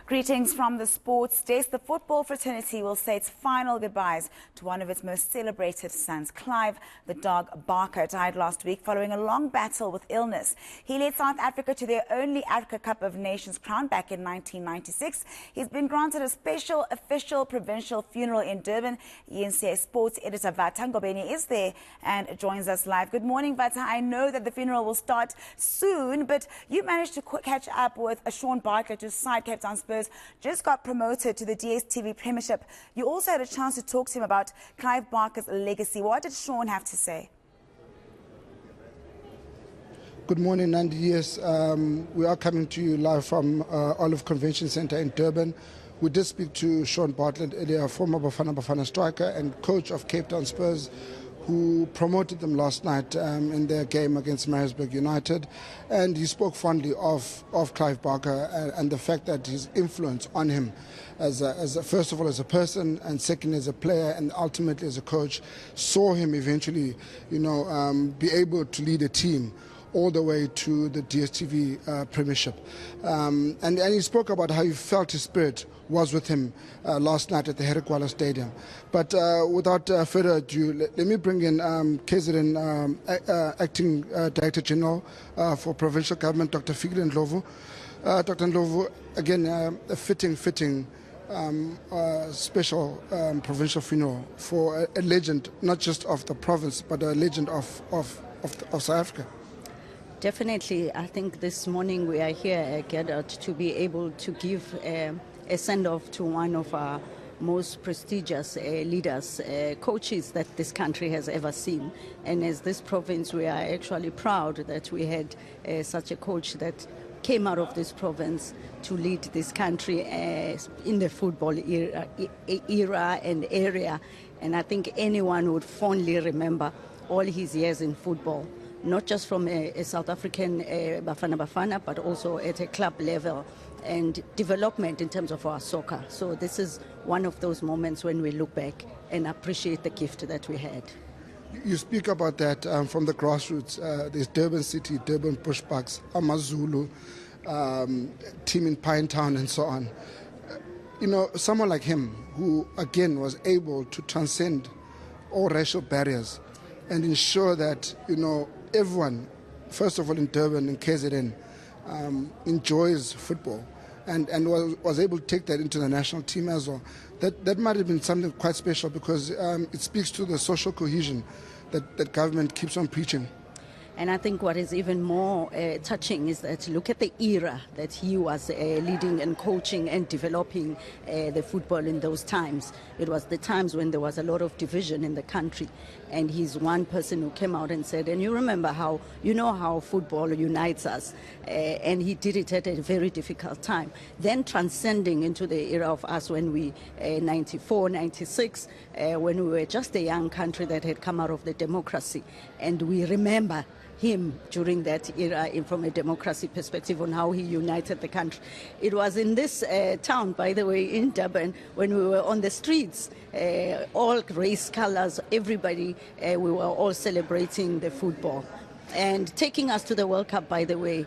Greetings from the sports desk. The football fraternity will say its final goodbyes to one of its most celebrated sons. Clive The Dog Barker died last week following a long battle with illness. He led South Africa to their only Africa Cup of Nations crown back in 1996. He's been granted a special official provincial funeral in Durban. eNCA Sports Editor Vata Ngobeni is there and joins us live. Good morning, Vata. I know that the funeral will start soon, but you managed to catch up with Sean Bartlett, whose side Cape Town Spurs just got promoted to the DStv Premiership. You also had a chance to talk to him about Clive Barker's legacy. What did Sean have to say? Good morning, Nandi. Yes, we are coming to you live from Olive Convention Centre in Durban. We did speak to Sean Bartlett earlier, former Bafana striker and coach of Cape Town Spurs, who promoted them last night in their game against Maritzburg United. And he spoke fondly of Clive Barker and the fact that his influence on him, first of all as a person, and second as a player, and ultimately as a coach, saw him eventually, be able to lead a team all the way to the DStv Premiership. And he spoke about how he felt his spirit was with him last night at the Herkwala Stadium. But without further ado, let me bring in KZN Acting Director General for Provincial Government, Dr. Fikile Ndlovu. Dr. Ndlovu, again, a fitting special provincial funeral for a legend, not just of the province, but a legend of South Africa. Definitely. I think this morning we are here gathered to be able to give a send-off to one of our most prestigious leaders, coaches that this country has ever seen. And as this province, we are actually proud that we had such a coach that came out of this province to lead this country in the football era and area. And I think anyone would fondly remember all his years in football, not just from a South African Bafana, but also at a club level and development in terms of our soccer. So this is one of those moments when we look back and appreciate the gift that we had. You speak about that from the grassroots. There's Durban City, Durban Bushbucks, Amazulu, team in Pinetown and so on. Someone like him who, again, was able to transcend all racial barriers and ensure that, everyone, first of all in Durban and KZN, enjoys football and was able to take that into the national team as well. That might have been something quite special because it speaks to the social cohesion that government keeps on preaching. And I think what is even more touching is that look at the era that he was leading and coaching and developing the football in those times. It was the times when there was a lot of division in the country. And he's one person who came out and said, and you remember how football unites us. And he did it at a very difficult time. Then transcending into the era of us when we, 94, 96, when we were just a young country that had come out of the democracy. And we remember him during that era from a democracy perspective on how he united the country. It was in this town, by the way, in Durban, when we were on the streets, all race colors, everybody, we were all celebrating the football. And taking us to the World Cup, by the way,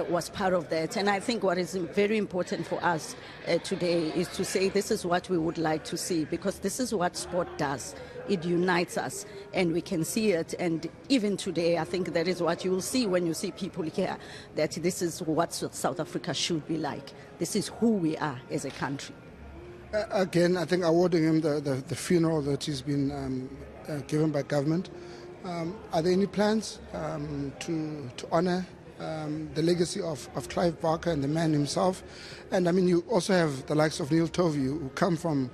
was part of that. And I think what is very important for us today is to say this is what we would like to see, because this is what sport does. It unites us, and we can see it. And even today, I think that is what you will see when you see people here, that this is what South Africa should be like. This is who we are as a country. Again, I think awarding him the funeral that he's been given by government. Are there any plans to honour the legacy of Clive Barker and the man himself? And I mean, you also have the likes of Neil Tovey, who come from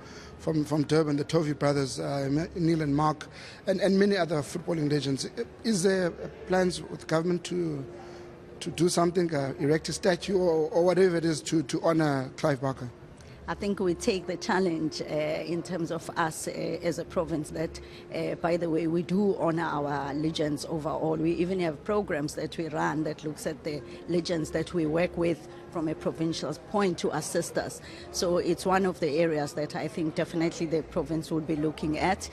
Durban, the Tovey brothers, Neil and Mark, and many other footballing legends. Is there plans with government to do something, erect a statue or whatever it is to honour Clive Barker? I think we take the challenge in terms of us as a province that, by the way, we do honor our legends overall. We even have programs that we run that looks at the legends that we work with from a provincial point to assist us. So it's one of the areas that I think definitely the province would be looking at.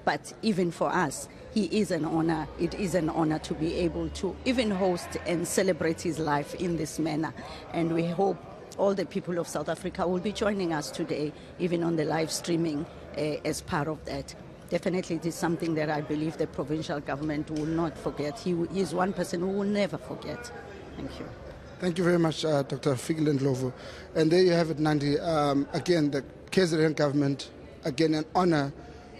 But even for us, he is an honor. It is an honor to be able to even host and celebrate his life in this manner. And we hope all the people of South Africa will be joining us today, even on the live streaming as part of that. Definitely it is something that I believe the provincial government will not forget. He is one person who will never forget. Thank you. Thank you very much, Dr. Fikile Ndlovu. And there you have it, Nandi. Again, the KZN government, again, an honor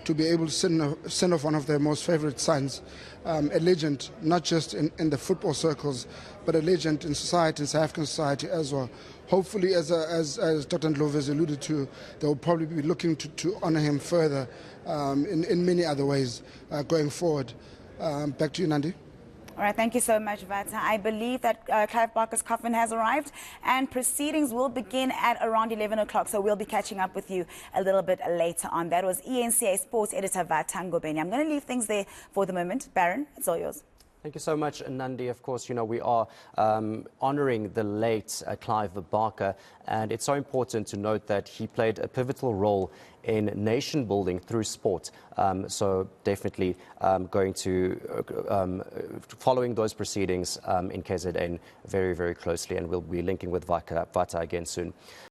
to be able to send off one of their most favorite sons, a legend, not just in the football circles, but a legend in society, in South African society as well. Hopefully, as Dr. Ndlovu has alluded to, they will probably be looking to honor him further in many other ways going forward. Back to you, Nandi. All right, thank you so much, Vata. I believe that Clive Barker's coffin has arrived and proceedings will begin at around 11 o'clock. So we'll be catching up with you a little bit later on. That was eNCA Sports Editor Vata Ngobeni. I'm going to leave things there for the moment. Baron, it's all yours. Thank you so much, Nandi. Of course, you know, we are honouring the late Clive Barker, and it's so important to note that he played a pivotal role in nation building through sport. So definitely going to following those proceedings in KZN very, very closely, and we'll be linking with Vata again soon.